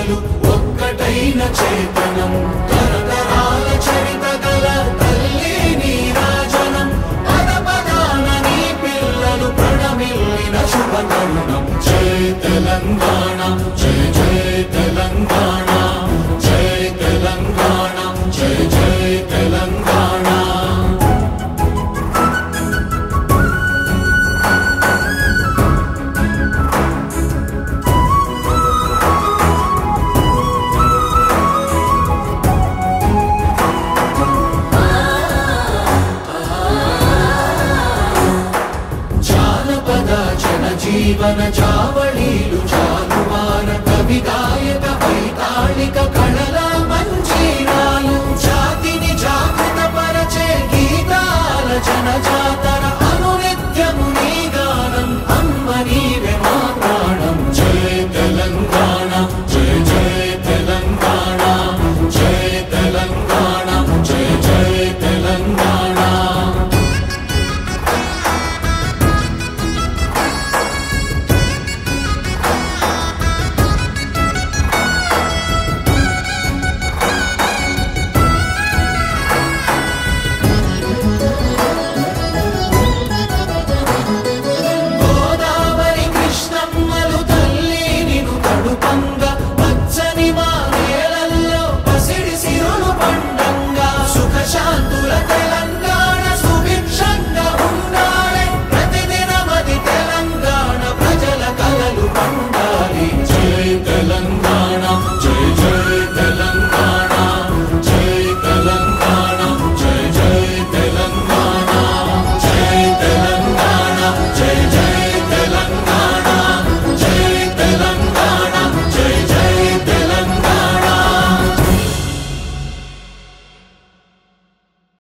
పిల్లలు ఒక్కటైన చేతనం తరతరాల చరిత గల తల్లి నీరాజనం పద పదాన నీ పిల్లలు ప్రణమిల్లిన శుభ తరుణం జై తెలంగాణ జై జై తెలంగాణ జై తెలంగాణ జై జై తెలంగాణ జీవన చావ